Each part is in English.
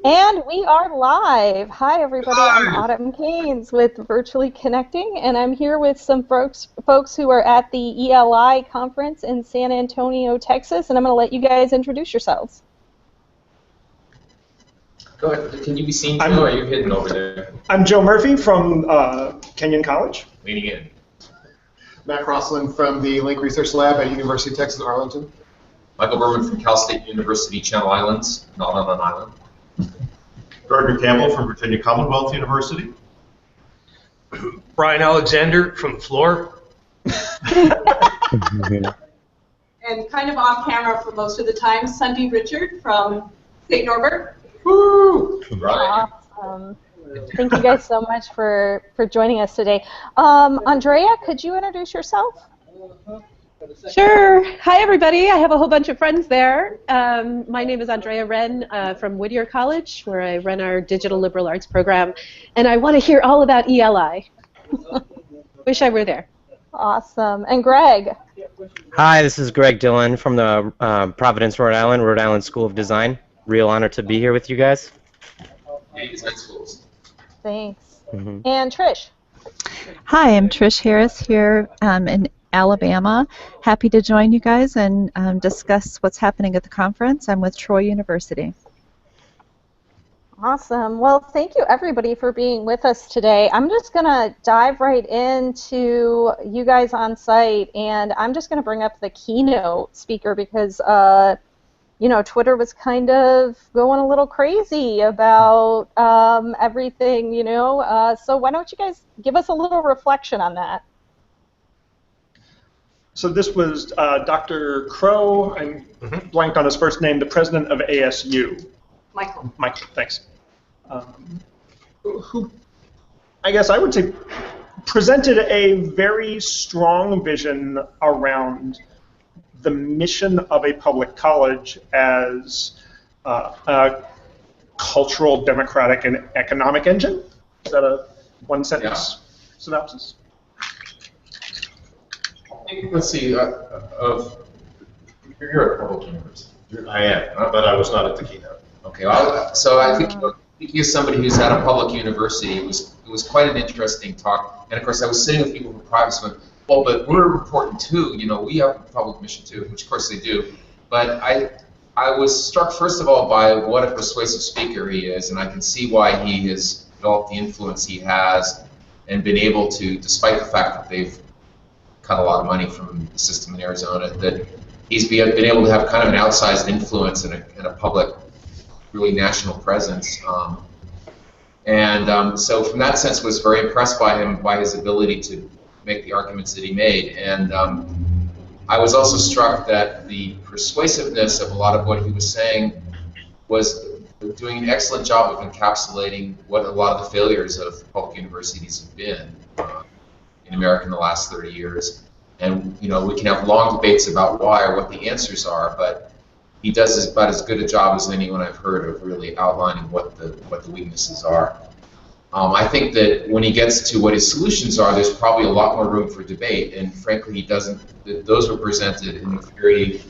And we are live. Hi, everybody. I'm Autumm Caines with Virtually Connecting, and I'm here with some folks who are at the ELI conference in San Antonio, Texas, and I'm going to let you guys introduce yourselves. Go ahead. Can you be seen, Joe, or are you hidden over there? I'm Joe Murphy from Kenyon College. Leaning in. Matt Crosslin from the Link Research Lab at University of Texas, Arlington. Michael Berman from Cal State University, Channel Islands, not on an island. Gardner Campbell from Virginia Commonwealth University. Bryan Alexander from the floor. And kind of off camera for most of the time, Sundi Richard from St. Norbert. Woo! Awesome. Thank you guys so much for joining us today. Andrea, could you introduce yourself? Sure. Hi, everybody. I have a whole bunch of friends there. My name is Andrea Wren from Whittier College, where I run our digital liberal arts program, and I want to hear all about ELI. Wish I were there. Awesome. And Greg? Hi, this is Greg Dillon from the Providence, Rhode Island School of Design. Real honor to be here with you guys. Hey, design schools. Thanks. And Trish? Hi, I'm Trish Harris here in Alabama. Happy to join you guys and discuss what's happening at the conference. I'm with Troy University. Awesome. Well, thank you everybody for being with us today. I'm just going to dive right into you guys on site, and I'm just going to bring up the keynote speaker because you know, Twitter was kind of going a little crazy about everything, you know. So why don't you guys give us a little reflection on that? So this was Dr. Crow, I'm blanked on his first name, the president of ASU. Michael. Michael, thanks. Who, I guess I would say, presented a very strong vision around the mission of a public college as a cultural, democratic, and economic engine. Is that a one-sentence synopsis? Let's see. You're at a public university. I am, but I was not at the keynote. Okay. Well, so I think speaking as somebody who's at a public university, it was quite an interesting talk. And of course, I was sitting with people from private schools. Well, but we're important too. You know, we have a public mission too, which of course they do. But I was struck first of all by what a persuasive speaker he is, and I can see why he has developed the influence he has, and been able to, despite the fact that they've cut a lot of money from the system in Arizona, that he's been able to have kind of an outsized influence and a public, really national presence. So from that sense, was very impressed by him, by his ability to make the arguments that he made. And I was also struck that the persuasiveness of a lot of what he was saying was doing an excellent job of encapsulating what a lot of the failures of public universities have been in America in the last 30 years. And you know, we can have long debates about why or what the answers are, but he does about as good a job as anyone I've heard of really outlining what the weaknesses are. I think that when he gets to what his solutions are, there's probably a lot more room for debate, and frankly, he doesn't. Those were presented in a very.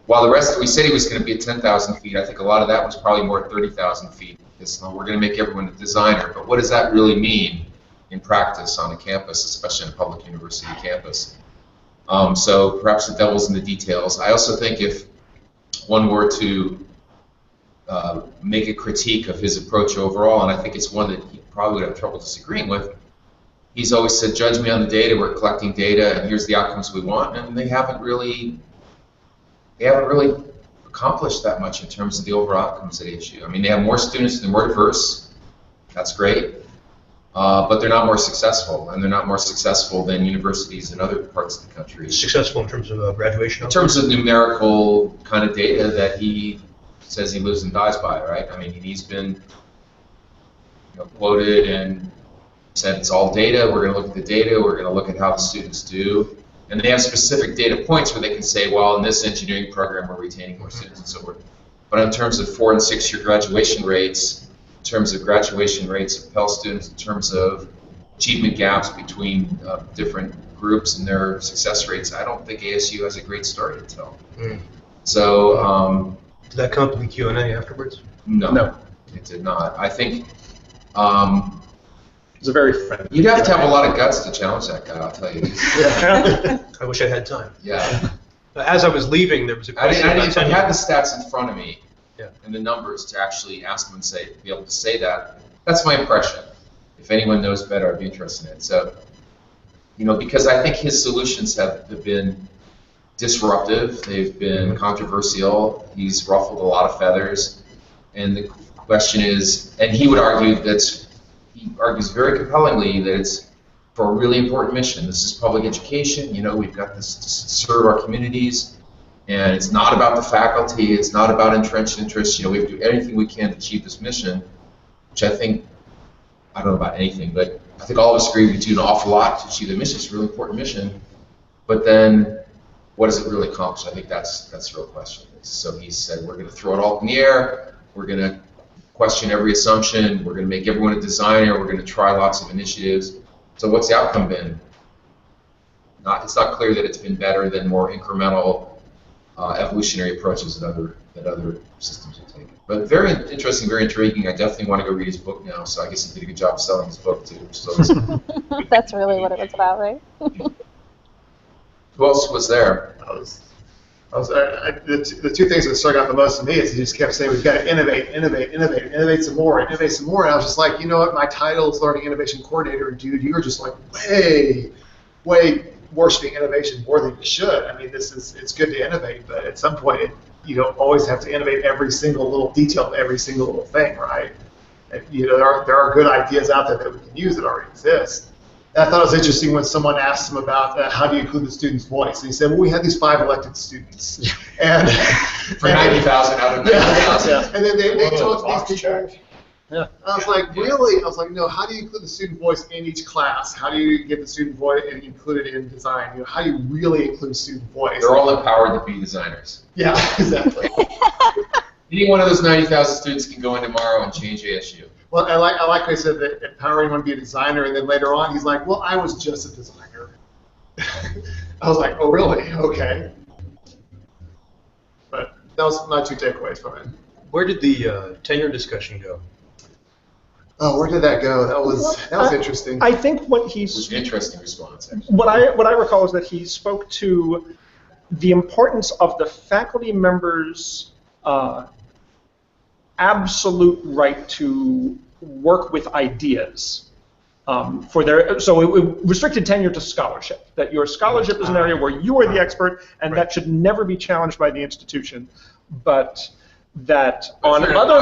While the rest, we said he was going to be at 10,000 feet, I think a lot of that was probably more 30,000 feet. Because we're going to make everyone a designer, but what does that really mean in practice on a campus, especially on a public university campus? So perhaps the devil's in the details. I also think if one were to make a critique of his approach overall, and I think it's one that he probably would have trouble disagreeing with. He's always said, judge me on the data, we're collecting data, and here's the outcomes we want, and they haven't really accomplished that much in terms of the overall outcomes at ASU. I mean, they have more students, they're more diverse, that's great, but they're not more successful, and they're not more successful than universities in other parts of the country. Successful in terms of graduation? In terms of numerical kind of data that he says he lives and dies by, right? I mean, he's been quoted and said it's all data, we're going to look at the data, we're going to look at how the students do. And they have specific data points where they can say, well, in this engineering program we're retaining more students and so forth. But in terms of 4- and 6-year graduation rates, in terms of graduation rates of Pell students, in terms of achievement gaps between different groups and their success rates, I don't think ASU has a great story to tell. So Did that come up in the Q&A afterwards? No, it did not. I think He's a very friendly. you'd have to have a lot of guts to challenge that guy, I'll tell you. Yeah. I wish I had time. Yeah. As I was leaving, there was a I question about had tenure. the stats in front of me, Yeah. and the numbers to actually ask him and be able to say that. That's my impression. If anyone knows better, I'd be interested in it. So, because I think his solutions have been disruptive. They've been controversial. He's ruffled a lot of feathers. And the question is, and he argues very compellingly that it's for a really important mission. This is public education. We've got this to serve our communities. And it's not about the faculty. It's not about entrenched interests. We have to do anything we can to achieve this mission, which I think, I don't know about anything, but I think all of us agree we do an awful lot to achieve the mission. It's a really important mission. But then, what does it really accomplish? I think that's the real question. So he said, we're going to throw it all in the air. We're going to question every assumption. We're going to make everyone a designer. We're going to try lots of initiatives. So what's the outcome been? It's not clear that it's been better than more incremental evolutionary approaches that other systems have taken. But very interesting, very intriguing. I definitely want to go read his book now. So I guess he did a good job selling his book too. So That's really what it was about, right? who else was there? The two things that stuck out the most to me is he just kept saying, we've got to innovate some more. And I was just like, you know what, my title is Learning Innovation Coordinator, dude, you're just like way worshiping innovation more than you should. I mean, it's good to innovate, but at some point, you don't always have to innovate every single little detail of every single little thing, right? And, there are good ideas out there that we can use that already exist. And I thought it was interesting when someone asked him about how do you include the student's voice. And he said, well, we had these 5 elected students. And For 90,000 out of 90,000. Yeah. And then they told these people. Yeah. I was like, really? I was like, no, how do you include the student voice in each class? How do you get the student voice and include it in design? How do you really include student voice? They're all empowered to be designers. Yeah, exactly. Any one of those 90,000 students can go in tomorrow and change ASU. Well, I like how he said that empowering one to be a designer, and then later on he's like, well, I was just a designer. I was like, oh, really? Okay. But that was my 2 takeaways from it. Where did the tenure discussion go? Oh, where did that go? That was interesting. I think what It was an interesting response, actually. what I recall is that he spoke to the importance of the faculty members' absolute right to work with ideas so it restricted tenure to scholarship, that your scholarship is an area where you are the expert and that should never be challenged by the institution, but that on other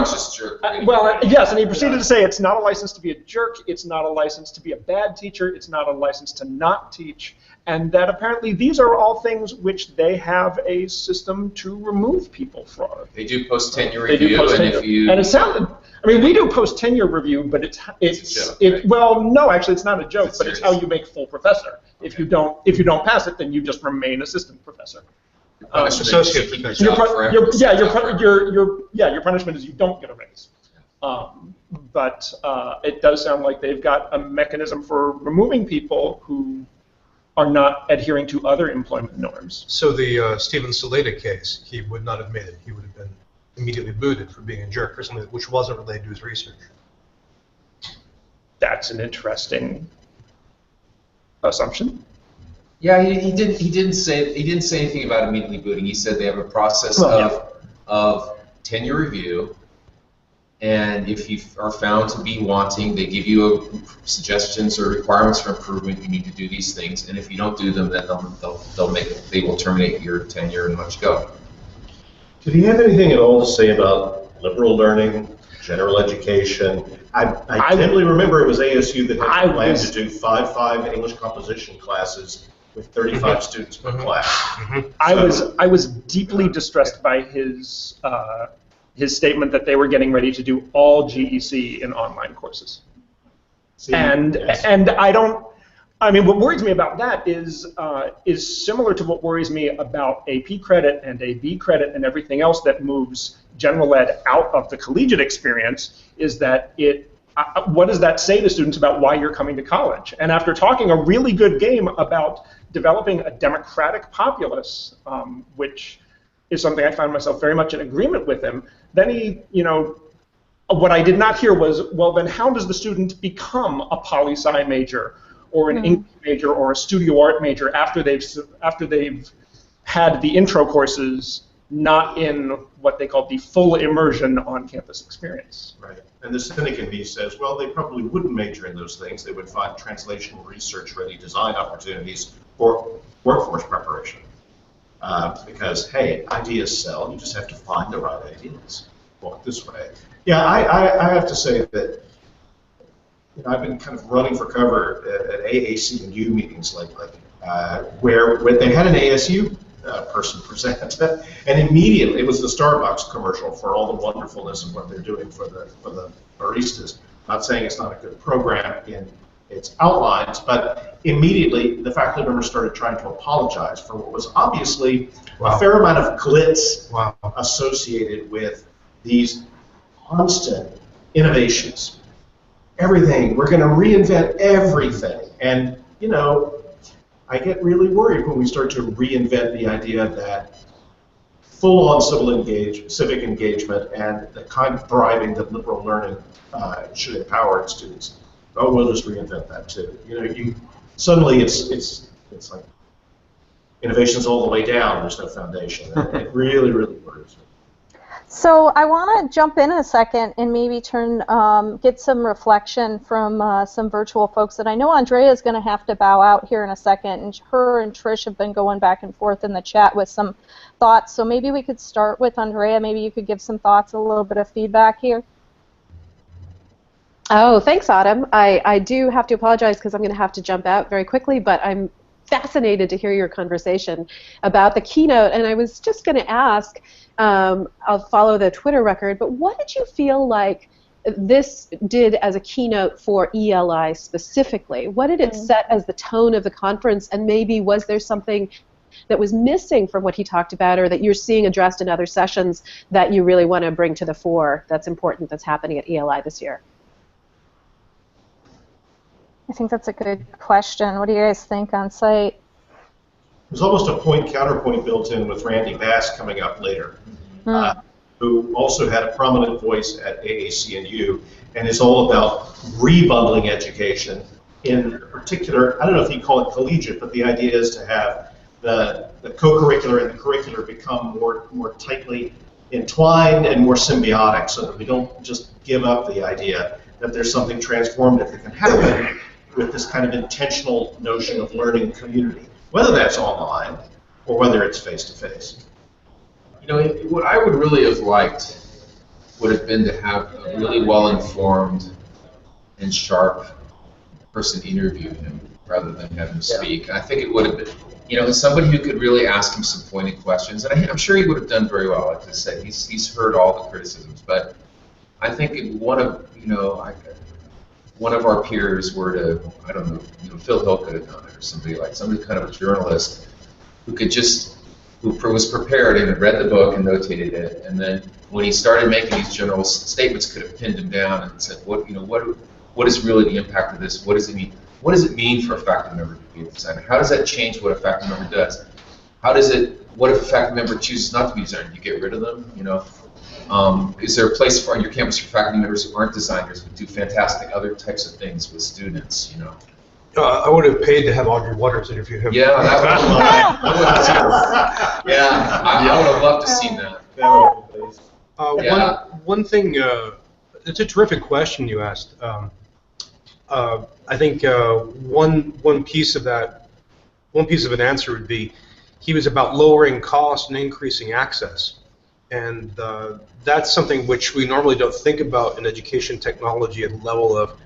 yes, and he proceeded to say it's not a license to be a jerk, it's not a license to be a bad teacher, it's not a license to not teach, and that apparently these are all things which they have a system to remove people from. They do post-tenure review, and if you... And it sounded, I mean, we do post-tenure review, but it's a joke, right? well, no, actually, it's not a joke, but it's how serious? you make full professor. If you don't pass it, then you just remain assistant professor. Associate professor. Your punishment is you don't get a raise. But it does sound like they've got a mechanism for removing people who are not adhering to other employment norms. So the Stephen Saleta case, he would not have made it. He would have been immediately booted for being a jerk for something which wasn't related to his research. That's an interesting assumption. Yeah, he didn't say anything about immediately booting. He said they have a process of tenure review, and if you are found to be wanting, they give you suggestions or requirements for improvement. You need to do these things, and if you don't do them, then they will terminate your tenure and let you go. Did he have anything at all to say about liberal learning, general education? I dimly remember it was ASU that had planned to do 5 English composition classes with 35 students per class. I was deeply distressed by his statement that they were getting ready to do all GEC in online courses. And I mean, what worries me about that is similar to what worries me about AP credit and AB credit and everything else that moves general ed out of the collegiate experience, is that what does that say to students about why you're coming to college? And after talking a really good game about developing a democratic populace, which is something I found myself very much in agreement with him. Then he, what I did not hear was, well, then how does the student become a poli-sci major or an English major or a studio art major after they've had the intro courses, not in what they call the full immersion on-campus experience? Right. And the cynic in me says, well, they probably wouldn't major in those things. They would find translation, research-ready design opportunities for workforce preparation. Because, hey, ideas sell. You just have to find the right ideas. Walk this way. Yeah, I have to say that I've been kind of running for cover at AAC and U meetings lately, where they had an ASU person present, and immediately it was the Starbucks commercial for all the wonderfulness of what they're doing for the baristas. Not saying it's not a good program in its outlines, but immediately the faculty members started trying to apologize for what was obviously a fair amount of glitz associated with these constant innovations. Everything, we're going to reinvent everything. And, I get really worried when we start to reinvent the idea that full-on civic engagement and the kind of thriving that liberal learning should empower its students. Oh, we'll just reinvent that too. Suddenly it's like innovation's all the way down. There's no foundation. It really, really worries me. So I want to jump in a second and maybe get some reflection from some virtual folks that I know Andrea is going to have to bow out here in a second, and her and Trish have been going back and forth in the chat with some thoughts. So maybe we could start with Andrea. Maybe you could give some thoughts, a little bit of feedback here. Oh, thanks, Autumn. I do have to apologize because I'm going to have to jump out very quickly, but I'm fascinated to hear your conversation about the keynote, and I was just going to ask, I'll follow the Twitter record, but what did you feel like this did as a keynote for ELI specifically? What did it set as the tone of the conference, and maybe was there something that was missing from what he talked about or that you're seeing addressed in other sessions that you really want to bring to the fore that's important that's happening at ELI this year? I think that's a good question. What do you guys think on site? There's almost a point-counterpoint built in with Randy Bass coming up later, who also had a prominent voice at AAC and U, and is all about rebundling education. In particular, I don't know if you call it collegiate, but the idea is to have the co-curricular and the curricular become more tightly entwined and more symbiotic, so that we don't just give up the idea that there's something transformative that can happen with this kind of intentional notion of learning community, whether that's online or whether it's face-to-face. What I would really have liked would have been to have a really well-informed and sharp person interview him rather than have him speak. And I think it would have been, somebody who could really ask him some pointed questions. And I'm sure he would have done very well. Like I said, he's heard all the criticisms. But I think one of our peers were to, I don't know, Phil Hill could have done it, or somebody kind of a journalist who was prepared and had read the book and notated it, and then when he started making these general statements, could have pinned him down and said, what is really the impact of this? What does it mean? What does it mean for a faculty member to be a designer? How does that change what a faculty member does? What if a faculty member chooses not to be a designer? Do you get rid of them? Is there a place on your campus for faculty members who aren't designers but do fantastic other types of things with students? I would have paid to have Audrey Waters interview him. Yeah, that would have been I would have loved to see that. One thing, it's a terrific question you asked. I think one piece of an answer would be he was about lowering cost and increasing access. And that's something which we normally don't think about in education technology at the level of,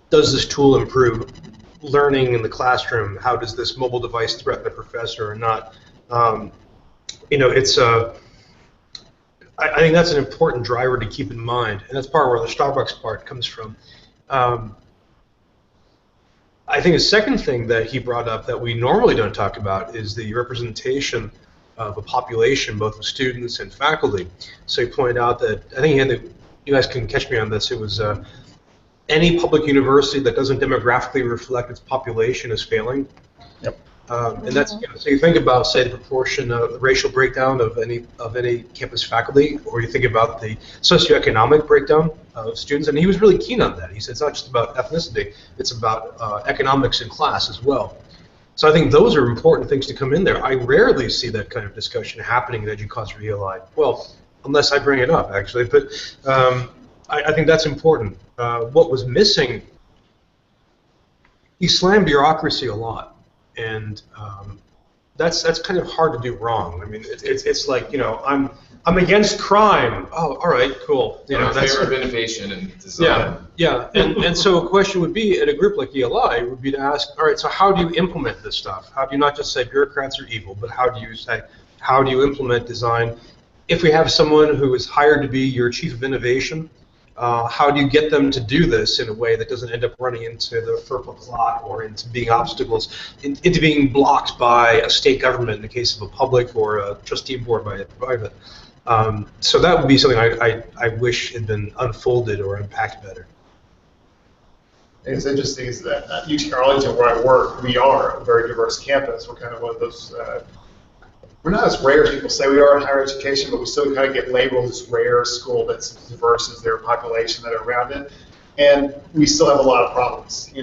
does this tool improve learning in the classroom? How does this mobile device threaten the professor or not? I think that's an important driver to keep in mind, and that's part where the Starbucks part comes from. I think a second thing that he brought up that we normally don't talk about is the representation of a population, both of students and faculty. So he pointed out that, I think you guys can catch me on this, it was any public university that doesn't demographically reflect its population is failing. Yep. And that's, so you think about, say, the proportion of the racial breakdown of any campus faculty, or you think about the socioeconomic breakdown of students, and he was really keen on that. He said it's not just about ethnicity, it's about economics and class as well. So I think those are important things to come in there. I rarely see that kind of discussion happening in EDUCAUSE ELI. Well, unless I bring it up, actually, but I think that's important. What was missing, he slammed bureaucracy a lot. And that's kind of hard to do wrong. I mean, it's like, I'm against crime. Oh, all right, cool. I'm in favor of innovation and design. Yeah. And so a question would be, at a group like ELI, would be to ask, all right, so how do you implement this stuff? How do you not just say bureaucrats are evil, but how do you implement design? If we have someone who is hired to be your chief of innovation, how do you get them to do this in a way that doesn't end up running into the FERPA plot or into being obstacles, into being blocked by a state government in the case of a public or a trustee board by a private? So that would be something I wish had been unfolded or unpacked better. It's interesting is that at UT Arlington, where I work, we are a very diverse campus. We're kind of one of those. We're not as rare as people say we are in higher education, but we still kind of get labeled as rare school that's as diverse as their population that are around it. And we still have a lot of problems. A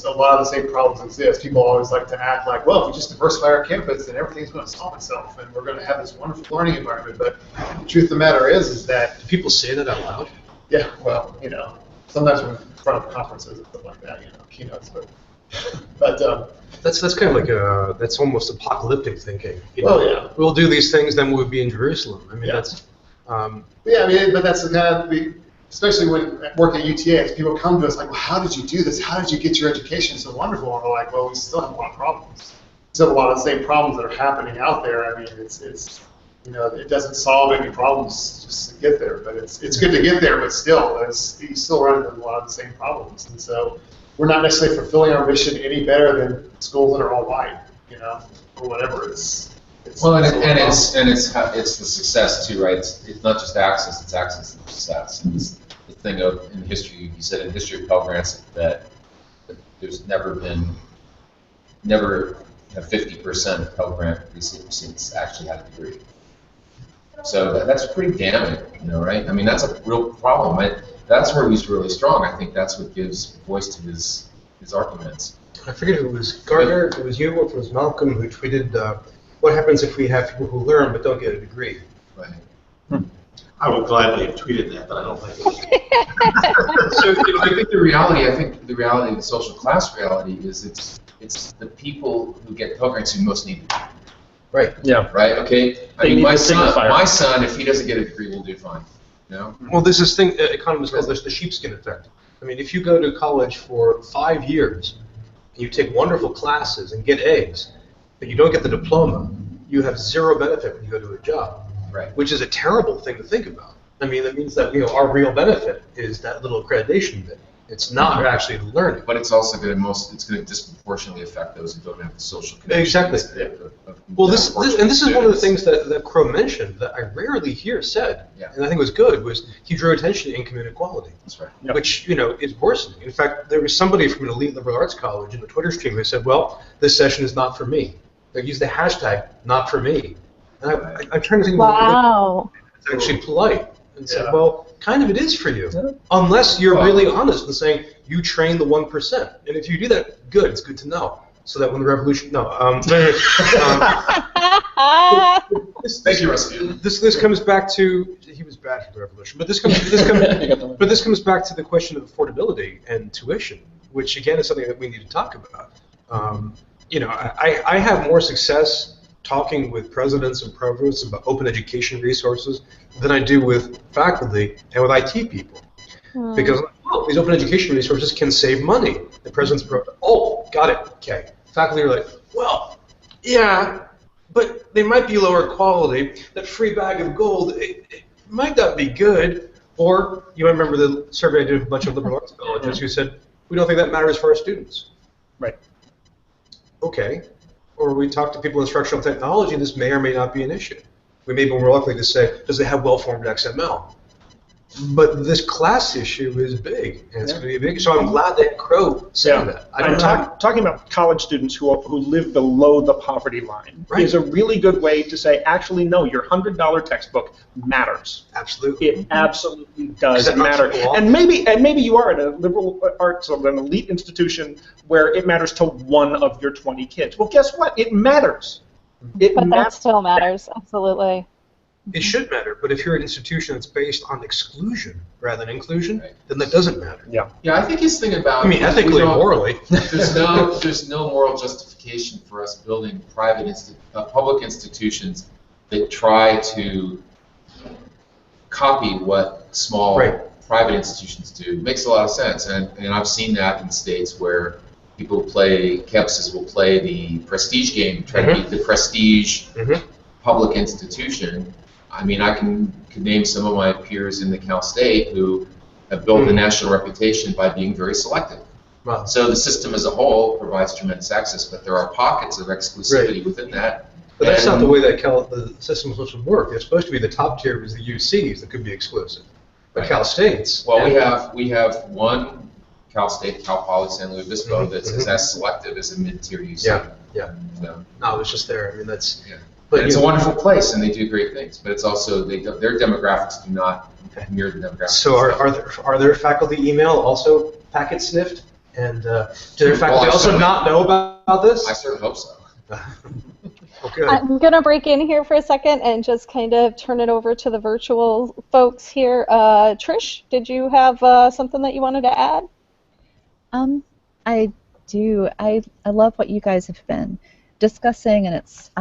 lot of the same problems exist. People always like to act like, well, if we just diversify our campus, then everything's going to solve itself, and we're going to have this wonderful learning environment. But the truth of the matter is that... Do people say that out loud? Yeah, well, sometimes we're in front of conferences and stuff like that, keynotes, but that's kind of like that's almost apocalyptic thinking. Yeah. We'll do these things, then we'll be in Jerusalem. I mean, that's. But that's the kind of especially when working at UTA, people come to us like, well, how did you do this? How did you get your education so wonderful? And we're like, well, we still have a lot of problems. Still have a lot of the same problems that are happening out there. I mean, it's it doesn't solve any problems just to get there, but it's good to get there, but still, you still run into a lot of the same problems, and so. We're not necessarily fulfilling our mission any better than schools that are all white, or whatever. It's the success too, right? It's not just access; it's access to success. And it's the thing in history. You said in history of Pell Grants that there's never have 50% of Pell Grant recipients actually had a degree. So that's pretty damning, right? I mean, that's a real problem. That's where he's really strong. I think that's what gives voice to his arguments. I forget if it was Gardner, it was you, or if it was Malcolm who tweeted, what happens if we have people who learn but don't get a degree? Right. I would gladly have tweeted that, but I don't think it was. So I think the reality of the social class reality is it's the people who get Pell Grants who most need it. Right. Yeah. Right. Okay. I mean, my son, if he doesn't get a degree, will do fine. Well, there's this thing economists call the sheepskin effect. I mean, if you go to college for 5 years, and you take wonderful classes and get A's, but you don't get the diploma, you have zero benefit when you go to a job. Right. Which is a terrible thing to think about. I mean, that means that our real benefit is that little accreditation bit. It's not actually the learning. But it's also going to disproportionately affect those who don't have the social connections. Exactly. Well, this is one of the things that Crow mentioned that I rarely hear said, and I think was good, was he drew attention to income inequality. That's right. Yep. Which, is worsening. In fact, there was somebody from an elite liberal arts college in the Twitter stream who said, well, this session is not for me. They used the hashtag, not for me. And I'm trying to think wow. It's actually polite. And said, well, kind of it is for you, unless you're really honest and saying you train the 1%. And if you do that, good. It's good to know, so that when the revolution, Thank you, Rusty. This comes back to he was bad for the revolution, but this comes back to the question of affordability and tuition, which again is something that we need to talk about. I have more success talking with presidents and provosts about open education resources than I do with faculty and with IT people. Because these open education resources can save money. The president's got it, okay. Faculty are like, well, yeah, but they might be lower quality. That free bag of gold, it might not be good. Or you might remember the survey I did with a bunch of liberal arts colleges who said, we don't think that matters for our students. Right. Okay. Or we talk to people in instructional technology, this may or may not be an issue. We may be more likely to say, does it have well-formed XML? But this class issue is big, and it's going to be big. So I'm glad that Crow said that. I'm talking about college students who live below the poverty line is a really good way to say, actually, no, your $100 textbook matters. Absolutely. It absolutely does matter. And maybe you are at a liberal arts or an elite institution where it matters to one of your 20 kids. Well, guess what? It matters. That still matters, absolutely. It should matter, but if you're an institution that's based on exclusion rather than inclusion, then that doesn't matter. Yeah. Yeah, I think his thing about... I mean, ethically and morally. There's no moral justification for us building public institutions that try to copy what small private institutions do. It makes a lot of sense, and I've seen that in states where campuses will play the prestige game, try to beat the prestige public institution. I mean, I can name some of my peers in the Cal State who have built a national reputation by being very selective. Wow. So the system as a whole provides tremendous access, but there are pockets of exclusivity within that. But that's not the way that the system is supposed to work. It's supposed to be the top tier is the UCs that could be exclusive. But Cal State's... Well, we have one Cal State, Cal Poly San Luis Obispo that's as selective as a mid-tier UC. Yeah. So, no, it's just there. I mean, that's... Yeah. But it's a wonderful place, and they do great things. But it's also their demographics do not mirror the demographics. So are their faculty email also packet sniffed? And do their faculty also not know about this? I certainly hope so. Okay. I'm going to break in here for a second and just kind of turn it over to the virtual folks here. Trish, did you have something that you wanted to add? I do. I love what you guys have been discussing, and it's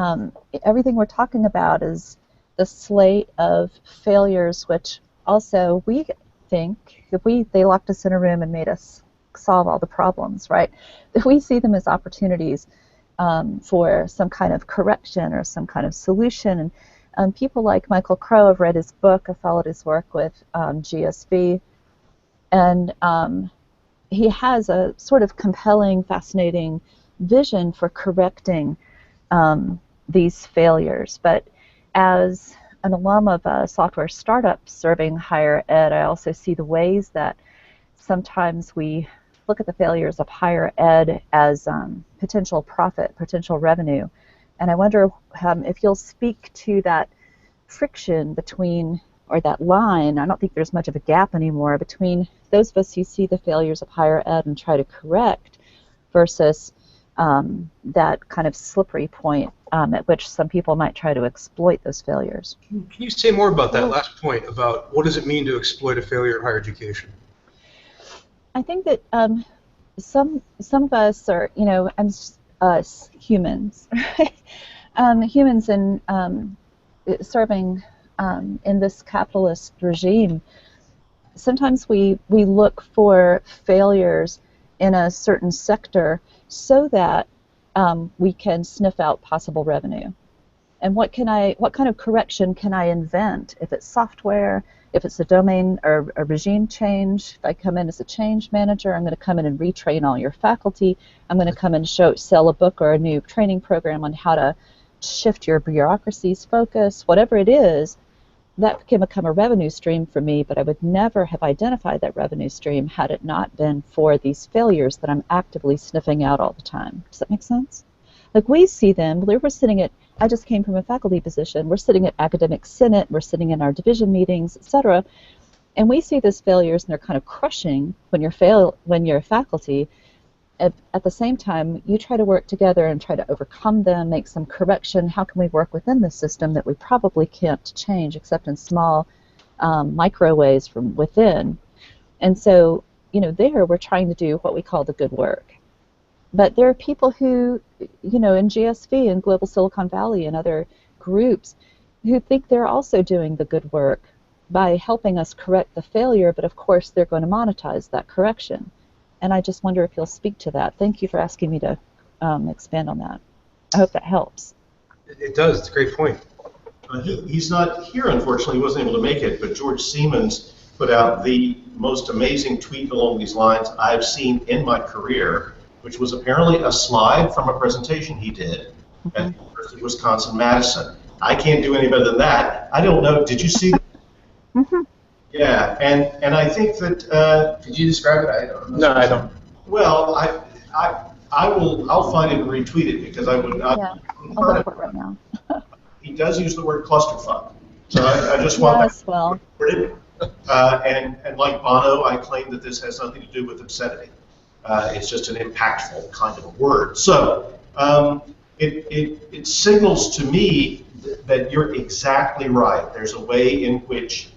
everything we're talking about is the slate of failures, which also we think if they locked us in a room and made us solve all the problems, right? If we see them as opportunities for some kind of correction or some kind of solution, and people like Michael Crow, I've read his book, I've followed his work with GSV, and he has a sort of compelling, fascinating vision for correcting these failures. But as an alum of a software startup serving higher ed, I also see the ways that sometimes we look at the failures of higher ed as potential profit, potential revenue. And I wonder if you'll speak to that friction between, or that line, I don't think there's much of a gap anymore, between those of us who see the failures of higher ed and try to correct versus that kind of slippery point at which some people might try to exploit those failures. Can you say more about that last point about what does it mean to exploit a failure in higher education? I think that some of us are, us humans, right? Humans in serving in this capitalist regime, sometimes we look for failures in a certain sector so that we can sniff out possible revenue. And what kind of correction can I invent? If it's software, if it's a domain or a regime change, if I come in as a change manager, I'm going to come in and retrain all your faculty. I'm going to come and sell a book or a new training program on how to shift your bureaucracy's focus, whatever it is. That can become a revenue stream for me, but I would never have identified that revenue stream had it not been for these failures that I'm actively sniffing out all the time. Does that make sense? Like, we see them, we're sitting at, I just came from a faculty position, we're sitting at academic senate, we're sitting in our division meetings, etc., and we see these failures and they're kind of crushing when you're faculty. At the same time, you try to work together and try to overcome them, make some correction. How can we work within the system that we probably can't change except in small micro ways from within? And so, there we're trying to do what we call the good work. But there are people who, in GSV and Global Silicon Valley and other groups who think they're also doing the good work by helping us correct the failure, but of course they're going to monetize that correction. And I just wonder if you'll speak to that. Thank you for asking me to expand on that. I hope that helps. It does. It's a great point. He's not here, unfortunately. He wasn't able to make it, but George Siemens put out the most amazing tweet along these lines I've seen in my career, which was apparently a slide from a presentation he did at the University of Wisconsin-Madison. I can't do any better than that. I don't know. Did you see that? Yeah, and I think that. Could you describe it? I don't know. No, I don't. Well, I'll find it and retweet it because I would not. Yeah, I'll look for it right now. He does use the word clusterfuck, so I just want Yes, well. And like Bono, I claim that this has nothing to do with obscenity. It's just an impactful kind of a word. So it signals to me that you're exactly right. There's a way in which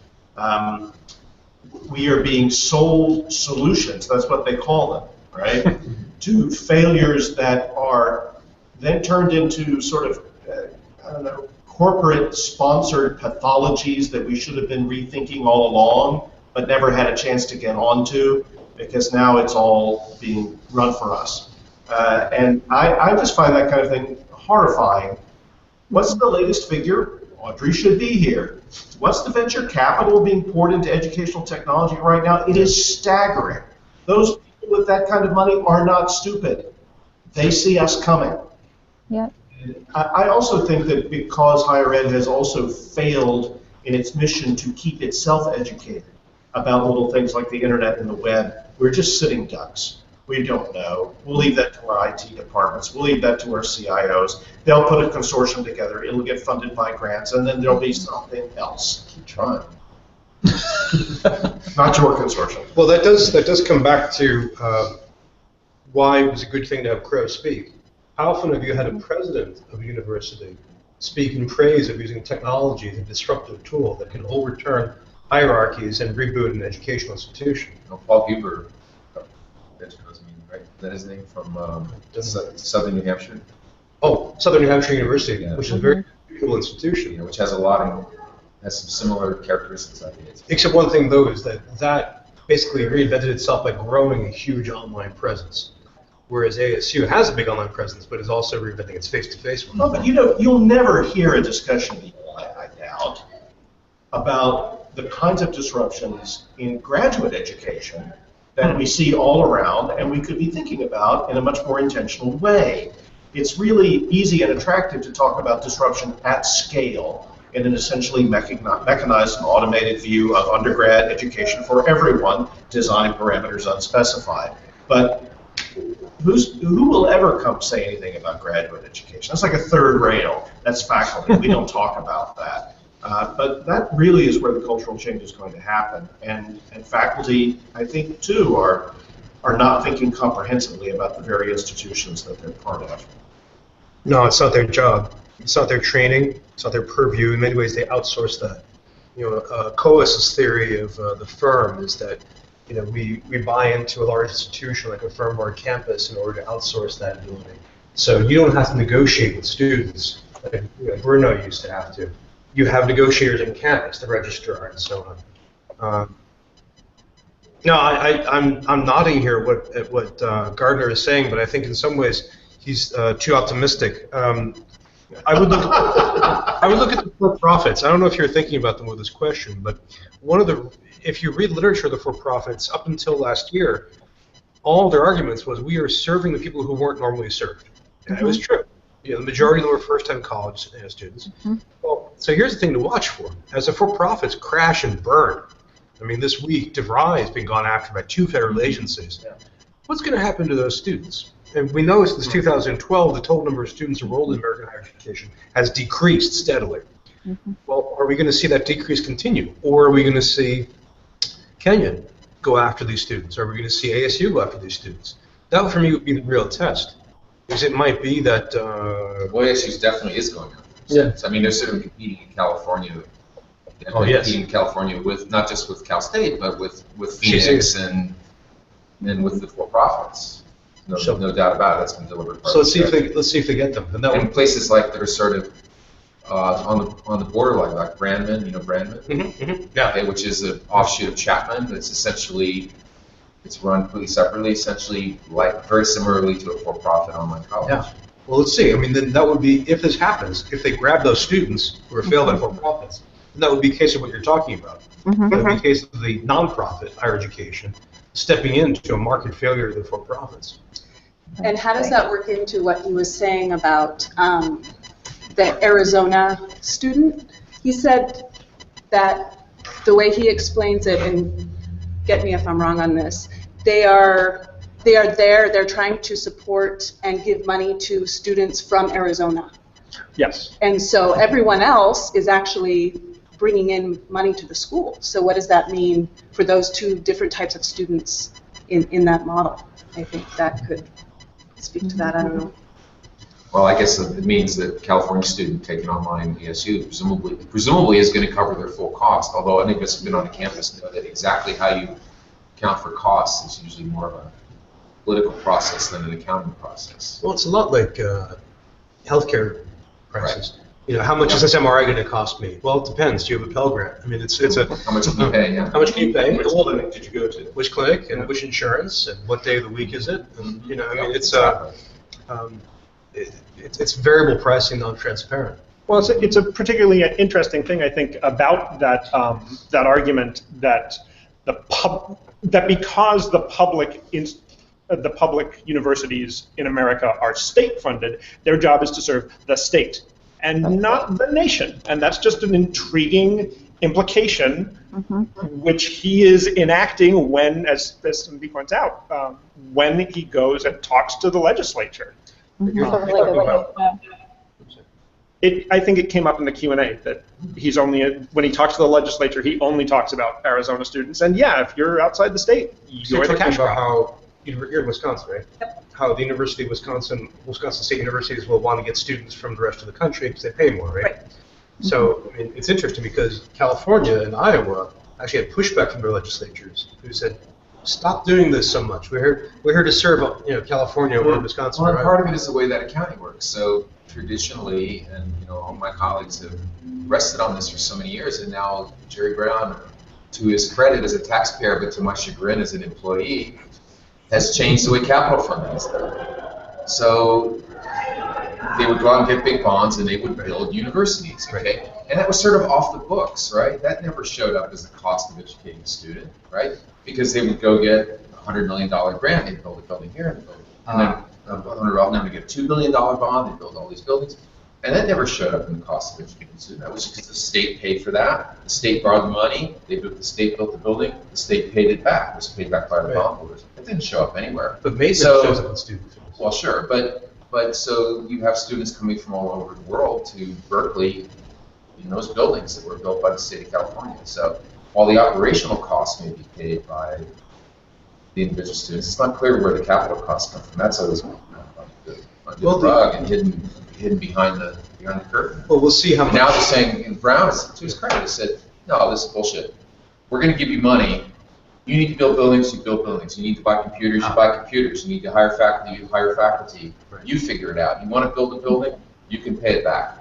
we are being sold solutions, that's what they call them, right, to failures that are then turned into sort of, I don't know, corporate-sponsored pathologies that we should have been rethinking all along, but never had a chance to get onto, because now it's all being run for us. And I just find that kind of thing horrifying. What's the latest figure? Audrey should be here. What's the venture capital being poured into educational technology right now? It is staggering. Those people with that kind of money are not stupid. They see us coming. Yep. I also think that because higher ed has also failed in its mission to keep itself educated about little things like the internet and the web, we're just sitting ducks. We don't know. We'll leave that to our IT departments. We'll leave that to our CIOs. They'll put a consortium together. It'll get funded by grants, and then there'll be something else. Keep trying. Not your consortium. Well, that does come back to why it was a good thing to have Crow speak. How often have you had a president of a university speak in praise of using technology as a disruptive tool that can overturn hierarchies and reboot an educational institution? No, Paul Huber, right? Is that his name, from Southern New Hampshire? Oh, Southern New Hampshire University, Yeah. which is a very beautiful institution. You know, which has has some similar characteristics, I think. Except one thing, though, is that basically reinvented itself by growing a huge online presence. Whereas ASU has a big online presence, but is also reinventing its face-to-face one. No, but you'll never hear a discussion, I doubt, about the kinds of disruptions in graduate education that we see all around and we could be thinking about in a much more intentional way. It's really easy and attractive to talk about disruption at scale in an essentially mechanized and automated view of undergrad education for everyone, design parameters unspecified. But who will ever come say anything about graduate education? That's like a third rail. That's faculty. We don't talk about that. But that really is where the cultural change is going to happen. And faculty, I think, too, are not thinking comprehensively about the very institutions that they're part of. No, it's not their job. It's not their training. It's not their purview. In many ways, they outsource that. You know, Coas's theory of the firm is that we buy into a large institution like a firm or a campus in order to outsource that ability. So you don't have to negotiate with students like Bruno used to have to. You have negotiators on campus, the registrar, and so on. No, I'm nodding here at what Gardner is saying, but I think in some ways he's too optimistic. I would look at the for-profits. I don't know if you're thinking about them with this question, but if you read literature of the for-profits up until last year, all their arguments was we are serving the people who weren't normally served. And it was true. The majority of them were first-time college students. Mm-hmm. Well, so here's the thing to watch for. As the for-profits crash and burn, I mean, this week, DeVry has been gone after by 2 federal agencies. Yeah. What's going to happen to those students? And we know since 2012, the total number of students enrolled in American higher education has decreased steadily. Mm-hmm. Well, are we going to see that decrease continue? Or are we going to see Kenyon go after these students? Are we going to see ASU go after these students? That, for me, would be the real test. Because it might be that... well, ASU definitely is going after these students. I mean, they're sort of competing in California. Competing in California with, not just with Cal State, but with Phoenix and with the for-profits. No doubt about it. That's been delivered. So let's see if they get them. And places like that are sort of on the borderline, like Brandman. You know Brandman? Mm-hmm, mm-hmm. Yeah. Okay, which is an offshoot of Chapman. That's essentially run completely separately, essentially like very similarly to a for-profit online college. Yeah. Well, let's see. I mean, then that would be, if this happens, if they grab those students who are failed by for-profits, then that would be a case of what you're talking about. Mm-hmm. That would be a case of the non-profit higher education stepping into a market failure of the for-profits. And how does that work into what he was saying about the Arizona student? He said that the way he explains it, and get me if I'm wrong on this, they are there, they're trying to support and give money to students from Arizona. Yes. And so everyone else is actually bringing in money to the school. So what does that mean for those two different types of students in that model? I think that could speak to that. I don't know. Well, I guess it means that California student taking online ESU presumably is going to cover their full cost, although any of us have been on the campus know that exactly how you account for costs is usually more of a political process than an accounting process. Well, it's a lot like healthcare prices. Right. You know, how much is this MRI going to cost me? Well, it depends. Do you have a Pell Grant? I mean, it's a how much can you pay? Yeah. How much can you pay? Which clinic did you go to? Which clinic and which insurance and what day of the week is it? And you know, I mean, it's variable pricing, non-transparent. Well, it's a particularly interesting thing, I think, about that that argument that because the public universities in America are state-funded, their job is to serve the state and not the nation. And that's just an intriguing implication, which he is enacting when, as Sundi points out, when he goes and talks to the legislature. I think it came up in the Q&A that he's only, when he talks to the legislature, he only talks about Arizona students. And yeah, if you're outside the state, you're the cash crop. How you're in Wisconsin, right? Yep. How the University of Wisconsin State Universities will want to get students from the rest of the country because they pay more, right? So I mean, it's interesting because California and Iowa actually had pushback from their legislatures who said, "Stop doing this so much. We're here to serve, California or Wisconsin." Well, part of it is the way that accounting works. So traditionally, and all my colleagues have rested on this for so many years, and now Jerry Brown, to his credit as a taxpayer, but to my chagrin as an employee, has changed the way capital funding is done. So they would go out and get big bonds, and they would build universities, okay? And that was sort of off the books, right? That never showed up as the cost of educating a student, right? Because they would go get a $100 million grant, they'd build a building here, and then $100 to get a $2 billion bond, they'd build all these buildings. And that never showed up in the cost of educating a student. That was because the state paid for that. The state borrowed the money, the state built the building, the state paid it back. It was paid back by the bondholders. It didn't show up anywhere. But maybe shows up in student fees. Well, sure, but so you have students coming from all over the world to Berkeley in those buildings that were built by the state of California. So while the operational costs may be paid by the individual students, it's not clear where the capital costs come from. That's always under the rug and hidden behind the curtain. Well, we'll see how much. Now they're saying, and Brown, to his credit, he said, "No, this is bullshit. We're going to give you money. You need to build buildings, you build buildings. You need to buy computers, you buy computers. You need to hire faculty, you hire faculty. Right. You figure it out. You want to build a building, you can pay it back."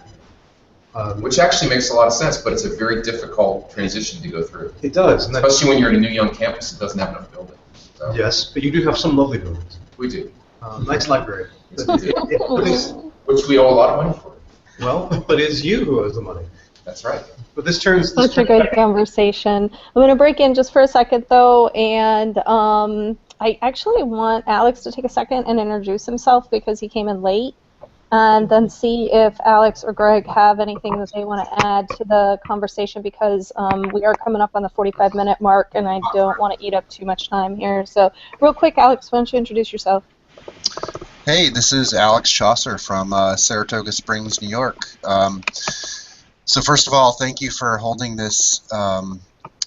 Which actually makes a lot of sense, but it's a very difficult transition to go through. It does. And especially when you're in a new young campus that doesn't have enough buildings. So. Yes, but you do have some lovely buildings. We do. Nice library. Yes, we do. Which we owe a lot of money for. Well, but it's you who owes the money. That's right. But this turns... Such a good conversation. I'm going to break in just for a second, though, and I actually want Alex to take a second and introduce himself because he came in late, and then see if Alex or Greg have anything that they want to add to the conversation because we are coming up on the 45-minute mark, and I don't want to eat up too much time here. So real quick, Alex, why don't you introduce yourself? Hey, this is Alex Chaucer from Saratoga Springs, New York. So first of all, thank you for holding this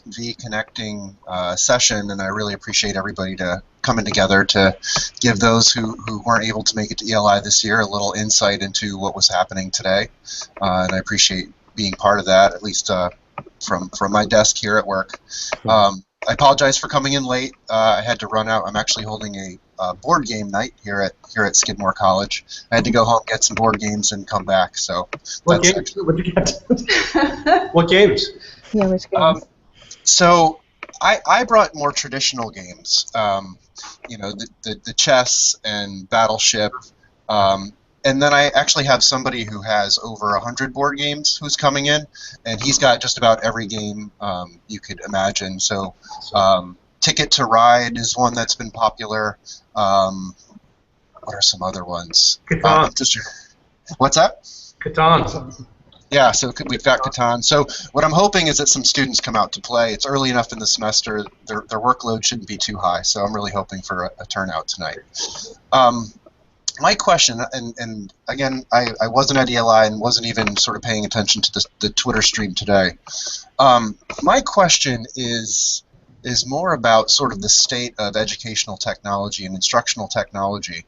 V-Connecting session, and I really appreciate everybody coming together to give those who weren't able to make it to ELI this year a little insight into what was happening today. And I appreciate being part of that, at least from my desk here at work. I apologize for coming in late. I had to run out. I'm actually holding a board game night here at Skidmore College. I had to go home, get some board games, and come back. So what games? What did you get? What games? Yeah, which games? So I brought more traditional games. The chess and Battleship. And then I actually have somebody who has over 100 board games who's coming in, and he's got just about every game you could imagine. So Ticket to Ride is one that's been popular. What are some other ones? Catan. What's that? Catan. Yeah, so we've got Catan. So what I'm hoping is that some students come out to play. It's early enough in the semester; their workload shouldn't be too high. So I'm really hoping for a turnout tonight. My question, and again, I wasn't at ELI and wasn't even sort of paying attention to the Twitter stream today. My question is more about sort of the state of educational technology and instructional technology.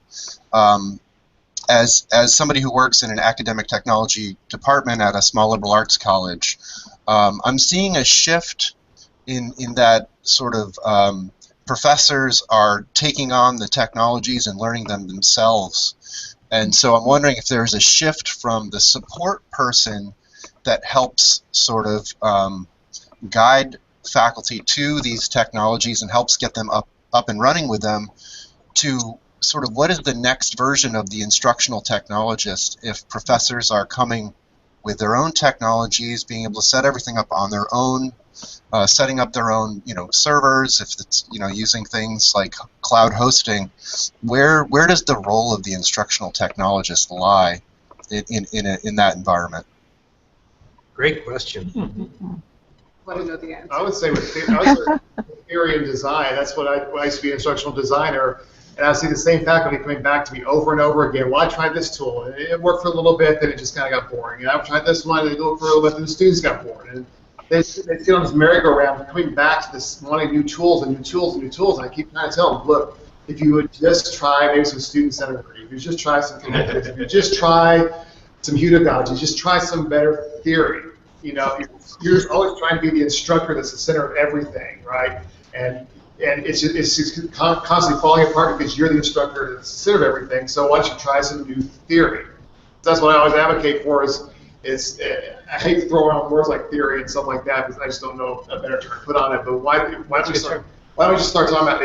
As somebody who works in an academic technology department at a small liberal arts college, I'm seeing a shift in that sort of professors are taking on the technologies and learning them themselves. And so I'm wondering if there's a shift from the support person that helps sort of guide faculty to these technologies and helps get them up and running with them, to sort of what is the next version of the instructional technologist if professors are coming with their own technologies, being able to set everything up on their own, setting up their own, servers, if it's, using things like cloud hosting. Where does the role of the instructional technologist lie in that environment? Great question. Want to know the answer? I would say with theory and design, that's what I used to be an instructional designer, and I see the same faculty coming back to me over and over again. Well, I tried this tool, and it worked for a little bit, then it just kind of got boring. And I tried this one, and it worked for a little bit, then the students got bored. And they get on this merry-go-round, coming back to this, wanting new tools and new tools and new tools, and I keep trying to tell them, look, if you would just try maybe some student-centered reading, if you just try some connectors, if you just try some pedagogy, just try some better theory. You're always trying to be the instructor that's the center of everything, right? And it's just constantly falling apart because you're the instructor that's the center of everything. So why don't you try some new theory? That's what I always advocate for. I hate to throw around words like theory and stuff like that because I just don't know a better term to put on it. But why don't we just start talking about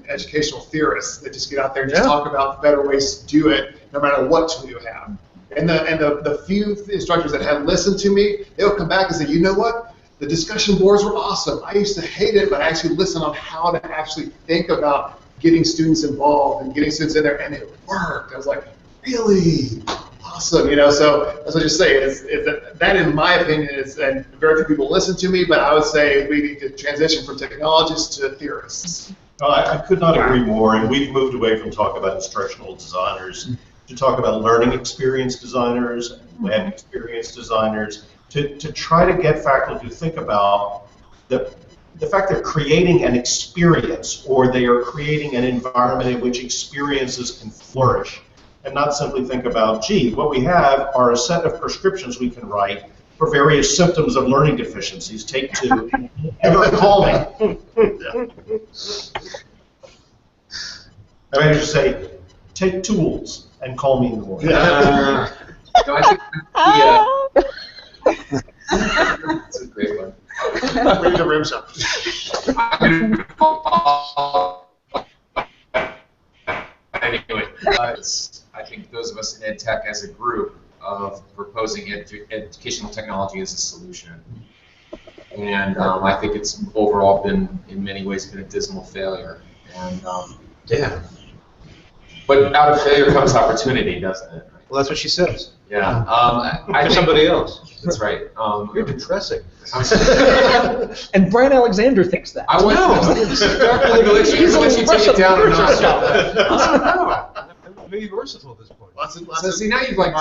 educational theorists that just get out there and just talk about better ways to do it, no matter what tool you have. And the few instructors that have listened to me, they'll come back and say, you know what? The discussion boards were awesome. I used to hate it, but I actually listened on how to actually think about getting students involved and getting students in there, and it worked. I was like, really? Awesome, So as I just say, that in my opinion and very few people listen to me, but I would say we need to transition from technologists to theorists. I could not agree more, and we've moved away from talking about instructional designers to talk about learning experience designers, web experience designers, to try to get faculty to think about the fact they're creating an experience, or they are creating an environment in which experiences can flourish, and not simply think about, gee, what we have are a set of prescriptions we can write for various symptoms of learning deficiencies. Take two, and call me. I mean, just say, take tools and call me in the morning. No, I think that's a great one. Maybe the rim shot. Anyway, I think those of us in ed tech as a group of proposing educational technology as a solution. And I think it's overall been, in many ways, been a dismal failure. And Yeah. but out of failure comes opportunity, doesn't it? Well, that's what she says. Yeah. I For think somebody else. that's right. You're depressing. And Bryan Alexander thinks that. I want to let you take it down a notch. Maybe versatile at this point. So see, now you've like I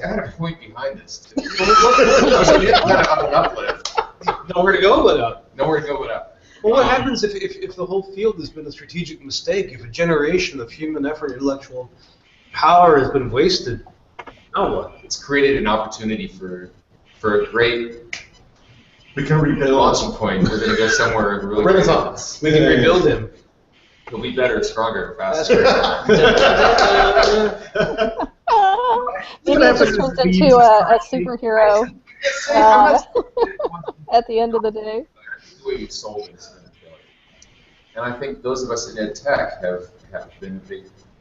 had a point behind this. I was getting kind of on an uplift. Nowhere to go but up. Nowhere to go but up. Well, what happens if the whole field has been a strategic mistake? If a generation of human effort, intellectual power has been wasted, now what? It's created an opportunity for a great We can rebuild. launching point. We're going to go somewhere really Renaissance. We can rebuild him. He'll be better, stronger, faster. Maybe it just turns into a superhero at the end of the day. The way you've sold it is going to kill it. And I think those of us in ed tech have been a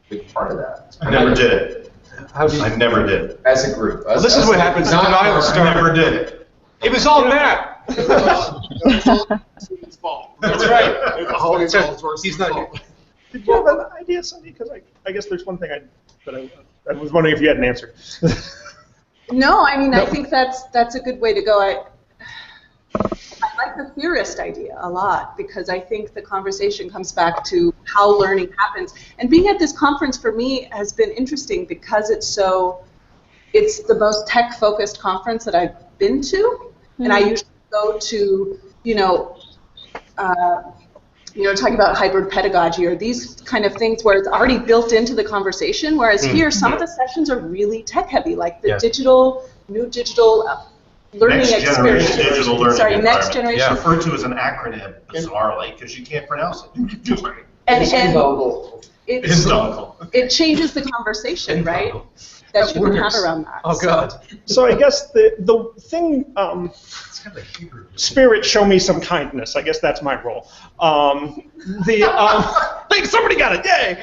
big part of that. I never did it. I never did. As a group. Well, this is what happens. Not I never did it. It was all Matt. It's fault. That's right. It's all his fault. He's not. Did you have an idea, Sundi? Because I guess there's one thing I was wondering if you had an answer. No, I mean, I think that's a good way to go. I like the theorist idea a lot because I think the conversation comes back to how learning happens. And being at this conference for me has been interesting because it's the most tech-focused conference that I've been to, and I usually go to, talking about hybrid pedagogy or these kind of things where it's already built into the conversation, whereas here some of the sessions are really tech-heavy, like the new digital learning experience. Digital learning Next generation. Yeah, referred to as an acronym, bizarrely, because you can't pronounce it. And it changes the conversation, right? That you can have around that. Oh, God. So I guess the thing, Spirit, show me some kindness. I guess that's my role. Like, somebody got it, yay!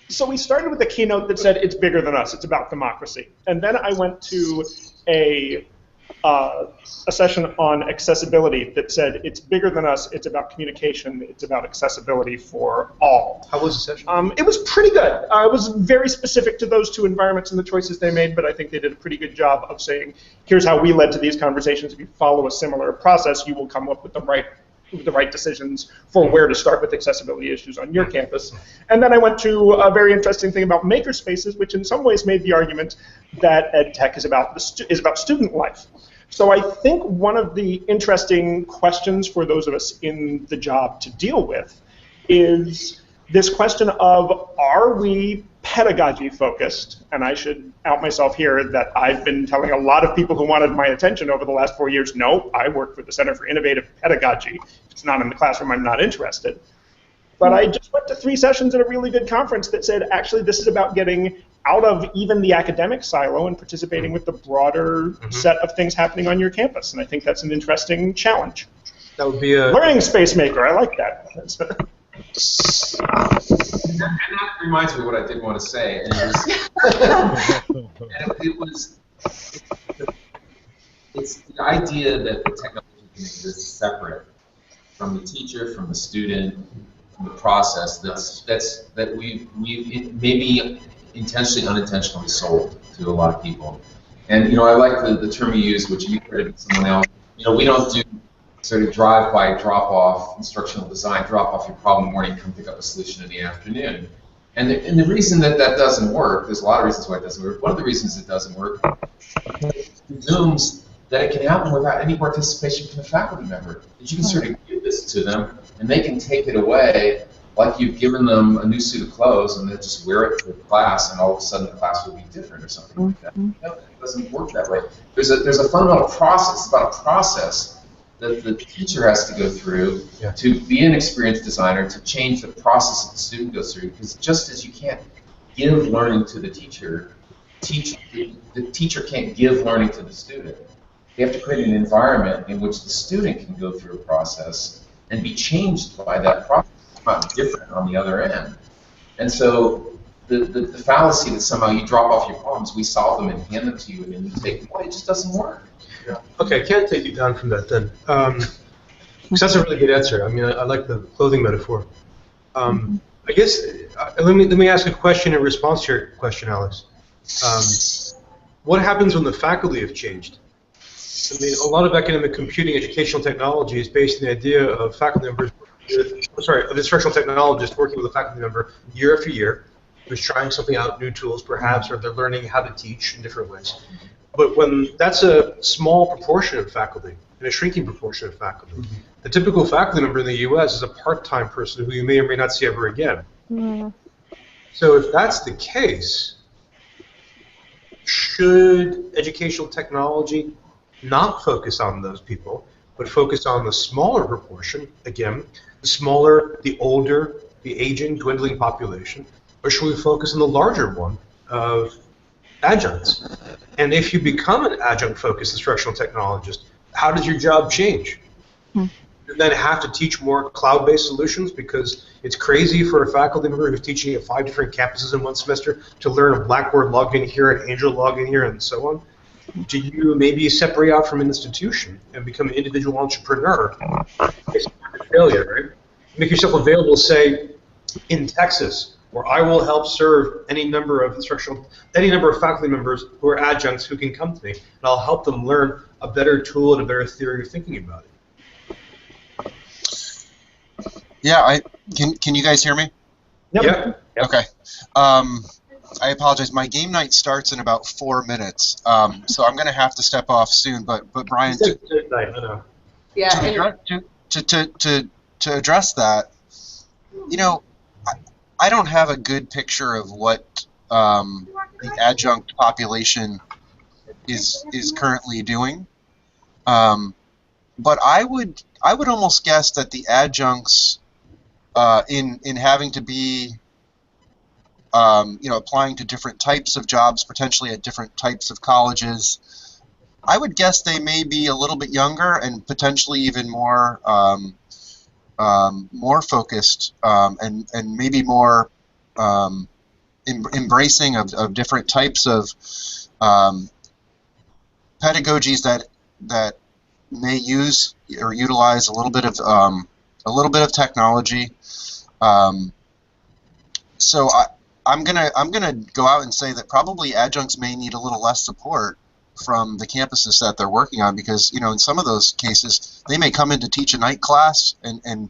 So we started with a keynote that said it's bigger than us. It's about democracy. And then I went to a session on accessibility that said it's bigger than us. It's about communication. It's about accessibility for all. How was the session? It was pretty good. It was very specific to those two environments and the choices they made, but I think they did a pretty good job of saying, here's how we led to these conversations. If you follow a similar process, you will come up with the right decisions for where to start with accessibility issues on your campus. And then I went to a very interesting thing about makerspaces, which in some ways made the argument that ed tech is about student life. So I think one of the interesting questions for those of us in the job to deal with is this question of, are we pedagogy focused? And I should out myself here that I've been telling a lot of people who wanted my attention over the last 4 years, no, I work for the Center for Innovative Pedagogy. If it's not in the classroom, I'm not interested. But I just went to 3 sessions at a really good conference that said, actually, this is about getting out of even the academic silo and participating with the broader set of things happening on your campus. And I think that's an interesting challenge. That would be a learning space maker. I like that. And that reminds me of what I did want to say. And it's the idea that the technology can exist separate from the teacher, from the student, from the process. That we've maybe intentionally, unintentionally sold to a lot of people. And I like the term you used, which you heard of someone else. We don't do sort of drive-by, drop-off instructional design. Drop off your problem in the morning, come pick up a solution in the afternoon. And the reason that doesn't work, there's a lot of reasons why it doesn't work. One of the reasons it doesn't work presumes that it can happen without any participation from the faculty member. That you can sort of give this to them, and they can take it away like you've given them a new suit of clothes, and they'll just wear it to class, and all of a sudden the class will be different or something like that. No, it doesn't work that way. There's a fundamental process. It's about a process that the teacher has to go through to be an experienced designer, to change the process that the student goes through. Because just as you can't give learning to the teacher, the teacher can't give learning to the student. You have to create an environment in which the student can go through a process and be changed by that process. It's not different on the other end. And so the fallacy that somehow you drop off your problems, we solve them and hand them to you, and then you take them away, it just doesn't work. Yeah. Okay, I can't take you down from that then. Because that's a really good answer. I mean, I like the clothing metaphor. I guess, let me ask a question in response to your question, Alex. What happens when the faculty have changed? I mean, a lot of academic computing educational technology is based on the idea of faculty members, of instructional technologists working with a faculty member year after year, who's trying something out, new tools perhaps, or they're learning how to teach in different ways. But when that's a small proportion of faculty, and a shrinking proportion of faculty, the typical faculty member in the U.S. is a part-time person who you may or may not see ever again. So if that's the case, should educational technology not focus on those people, but focus on the smaller proportion, again, the smaller, the older, the aging, dwindling population, or should we focus on the larger one of adjuncts? And if you become an adjunct-focused instructional technologist, how does your job change? You then have to teach more cloud-based solutions because it's crazy for a faculty member who's teaching at 5 different campuses in one semester to learn a Blackboard login here, an Angel login here, and so on. Do you maybe separate out from an institution and become an individual entrepreneur? It's a failure, right? Make yourself available, say, in Texas, where I will help serve any number of faculty members who are adjuncts who can come to me, and I'll help them learn a better tool and a better theory of thinking about it. Yeah, can you guys hear me? Yep. Okay. I apologize. My game night starts in about 4 minutes, so I'm going to have to step off soon. But Brian, to address that, you know, I don't have a good picture of what the adjunct population is currently doing, but I would almost guess that the adjuncts in having to be applying to different types of jobs, potentially at different types of colleges, I would guess they may be a little bit younger and potentially even more more focused and maybe more embracing of different types of pedagogies that may use or utilize a little bit of technology. So I'm gonna go out and say that probably adjuncts may need a little less support from the campuses that they're working on, because in some of those cases they may come in to teach a night class and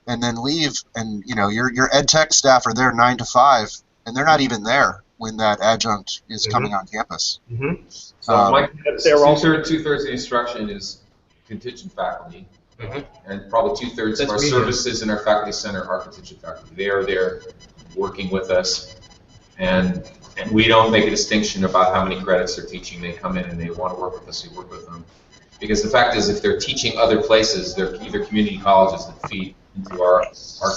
then leave, and your ed tech staff are there 9 to 5 and they're not even there when that adjunct is coming on campus. So two-thirds of the instruction is contingent faculty, and probably 2/3 of our services in our faculty center are contingent faculty. They are there working with us, and we don't make a distinction about how many credits they're teaching. They come in and they want to work with us, we work with them. Because the fact is, if they're teaching other places, they're either community colleges that feed into our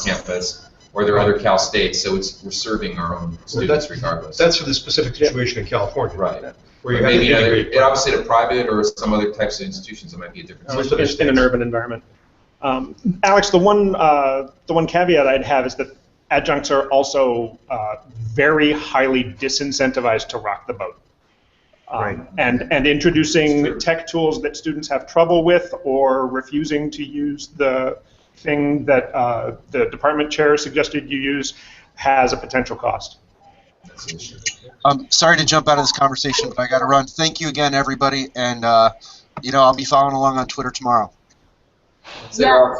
campus, or they're other Cal States, so we're serving our own students regardless. That's for the specific situation in California. Right. Where you maybe obviously at a private or some other types of institutions, it might be a different situation. In an urban environment. Alex, the one caveat I'd have is that adjuncts are also very highly disincentivized to rock the boat. And introducing tech tools that students have trouble with, or refusing to use the thing that the department chair suggested you use, has a potential cost. Sorry to jump out of this conversation, but I got to run. Thank you again, everybody, and I'll be following along on Twitter tomorrow. Yeah.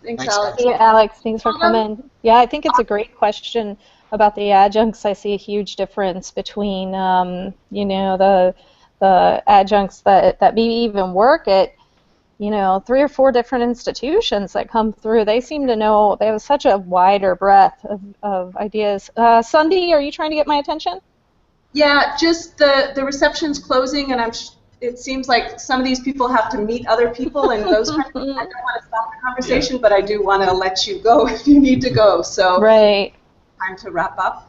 Thanks, Alex. Yeah, Alex, thanks for coming. Yeah, I think it's a great question about the adjuncts. I see a huge difference between, the adjuncts that maybe even work at, 3 or 4 different institutions that come through. They seem to know, they have such a wider breadth of ideas. Sundi, are you trying to get my attention? Yeah, just the reception's closing, and it seems like some of these people have to meet other people, and those kinds of things. I don't want to stop the conversation, but I do want to let you go if you need to go. So right. Time to wrap up.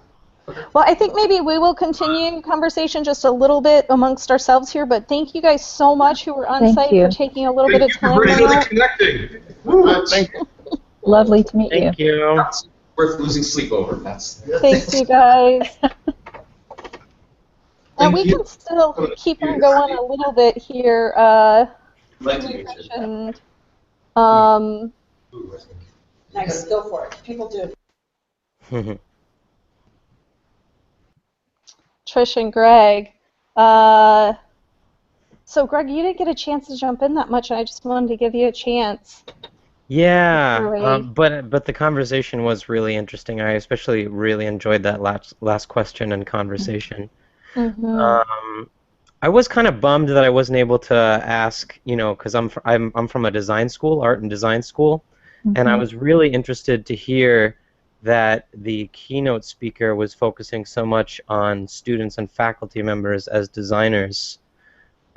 Well, I think maybe we will continue conversation just a little bit amongst ourselves here, but thank you guys so much who were on site for taking a little bit of time. Connecting. Thank you. Lovely to meet you. Thank you. It's worth losing sleep over. Thanks, you guys. And we can still keep on going a little bit here. Nice, go for it. People do. Trish and Greg. So Greg, you didn't get a chance to jump in that much, and I just wanted to give you a chance. Yeah, but the conversation was really interesting. I especially really enjoyed that last question and conversation. I was kind of bummed that I wasn't able to ask, because I'm from a design school, art and design school, and I was really interested to hear that the keynote speaker was focusing so much on students and faculty members as designers.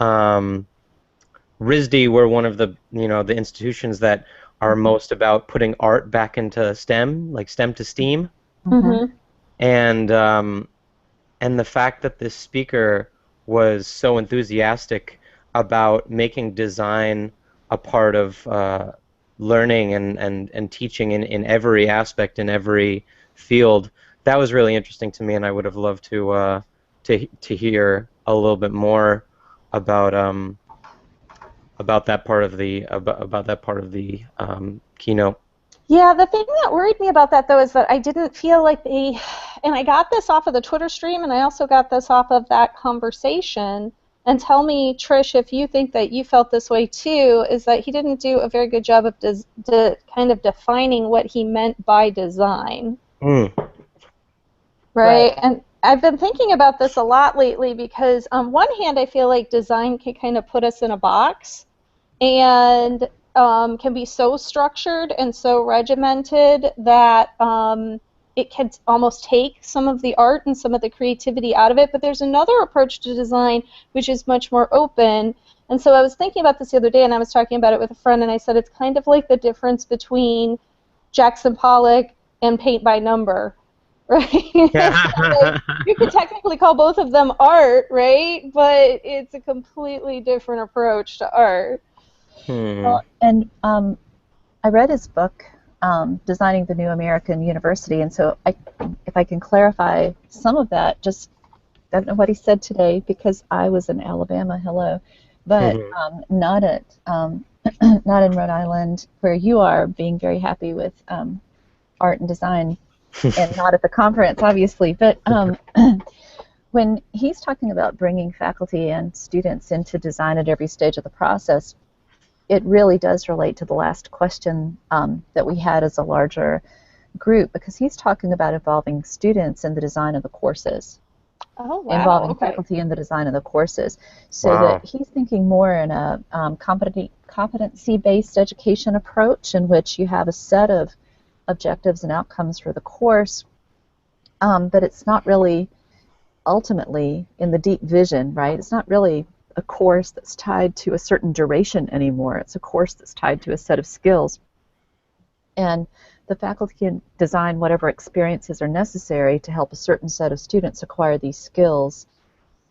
RISD were one of the the institutions that are most about putting art back into STEM, like STEM to STEAM, and the fact that this speaker was so enthusiastic about making design a part of learning and teaching in every aspect, in every field, that was really interesting to me, and I would have loved to hear a little bit more about that part of the keynote. Yeah, the thing that worried me about that, though, is that I didn't feel like they, and I got this off of the Twitter stream, and I also got this off of that conversation, and tell me, Trish, if you think that you felt this way too, is that he didn't do a very good job of kind of defining what he meant by design. Mm. Right? And I've been thinking about this a lot lately because on one hand, I feel like design can kind of put us in a box, and can be so structured and so regimented that it can almost take some of the art and some of the creativity out of it. But there's another approach to design which is much more open. And so I was thinking about this the other day, and I was talking about it with a friend, and I said it's kind of like the difference between Jackson Pollock and paint by number. Right? Like, you could technically call both of them art, right? But it's a completely different approach to art. Well, and I read his book, Designing the New American University, and so if I can clarify some of that, just I don't know what he said today because I was in Alabama, hello, but not at not in Rhode Island where you are being very happy with art and design, and not at the conference, obviously, but when he's talking about bringing faculty and students into design at every stage of the process, it really does relate to the last question that we had as a larger group, because he's talking about involving students in the design of the courses. Oh, wow. Involving faculty in the design of the courses. So that he's thinking more in a competency-based education approach in which you have a set of objectives and outcomes for the course, but it's not really ultimately in the deep vision, right? It's not really a course that's tied to a certain duration anymore. It's a course that's tied to a set of skills. And the faculty can design whatever experiences are necessary to help a certain set of students acquire these skills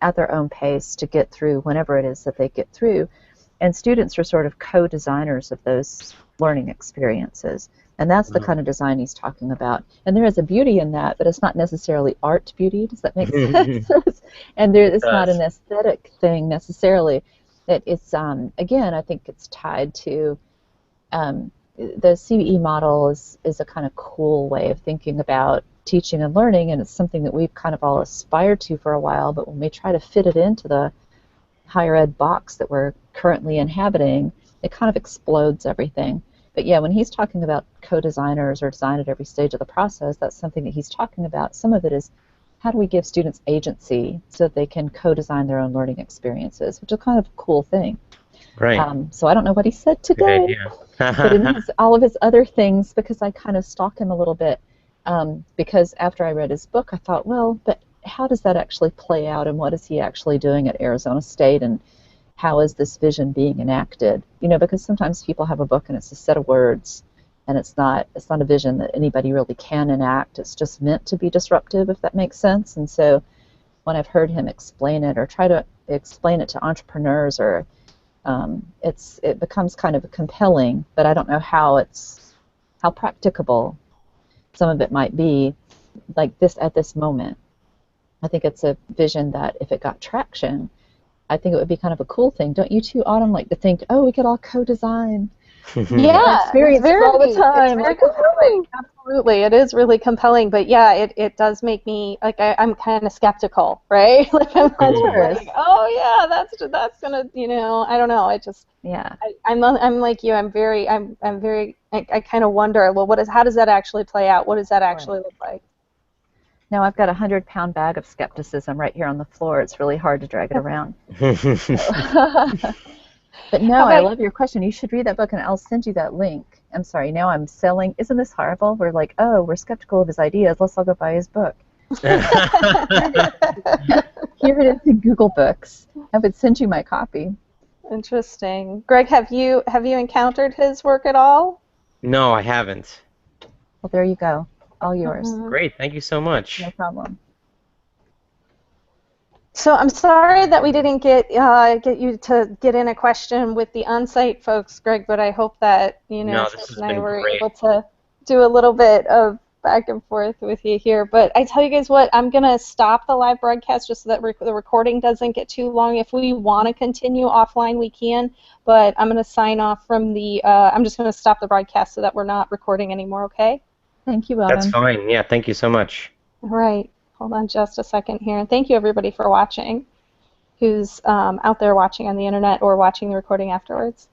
at their own pace to get through whenever it is that they get through. And students are sort of co-designers of those learning experiences. And that's the kind of design he's talking about. And there is a beauty in that, but it's not necessarily art beauty. Does that make sense? And it's not an aesthetic thing necessarily. It's again, I think it's tied to the CBE model is a kind of cool way of thinking about teaching and learning, and it's something that we've kind of all aspired to for a while, but when we try to fit it into the higher ed box that we're currently inhabiting, it kind of explodes everything. But yeah, when he's talking about co-designers or design at every stage of the process, that's something that he's talking about. Some of it is how do we give students agency so that they can co-design their own learning experiences, which is kind of a cool thing. Right. So I don't know what he said today, but in all of his other things, because I kind of stalk him a little bit, because after I read his book, I thought, well, but how does that actually play out, and what is he actually doing at Arizona State, and how is this vision being enacted? You know, because sometimes people have a book and it's a set of words, and it's not a vision that anybody really can enact. It's just meant to be disruptive, if that makes sense. And so when I've heard him explain it or try to explain it to entrepreneurs, or it becomes kind of compelling, but I don't know how practicable some of it might be, like this at this moment. I think it's a vision that if it got traction, I think it would be kind of a cool thing. Don't you too, Autumn, like to think, oh, we could all co-design? Yeah, experience all the time. It's very compelling. Absolutely, it is really compelling. But yeah, it does make me like I'm kind of skeptical, right? Like I'm like, oh yeah, that's gonna, you know, I don't know. I'm like you. I'm very. I kind of wonder. Well, how does that actually play out? What does that actually look like? Now I've got a 100-pound bag of skepticism right here on the floor. It's really hard to drag it around. But no, I love your question. You should read that book, and I'll send you that link. I'm sorry, now I'm selling. Isn't this horrible? We're like, oh, we're skeptical of his ideas. Let's all go buy his book. Here it is in Google Books. I would send you my copy. Interesting. Greg, have you encountered his work at all? No, I haven't. Well, there you go. All yours. Great, thank you so much. No problem. So I'm sorry that we didn't get you to get in a question with the on-site folks, Greg, but I hope that, you know, Trish and I were able to do a little bit of back and forth with you here. But I tell you guys what, I'm going to stop the live broadcast just so that the recording doesn't get too long. If we want to continue offline, we can. But I'm going to sign off from the, I'm just going to stop the broadcast so that we're not recording anymore, okay? Thank you, Autumn. That's fine. Yeah, thank you so much. All right. Hold on just a second here. And thank you, everybody, for watching, who's out there watching on the internet or watching the recording afterwards.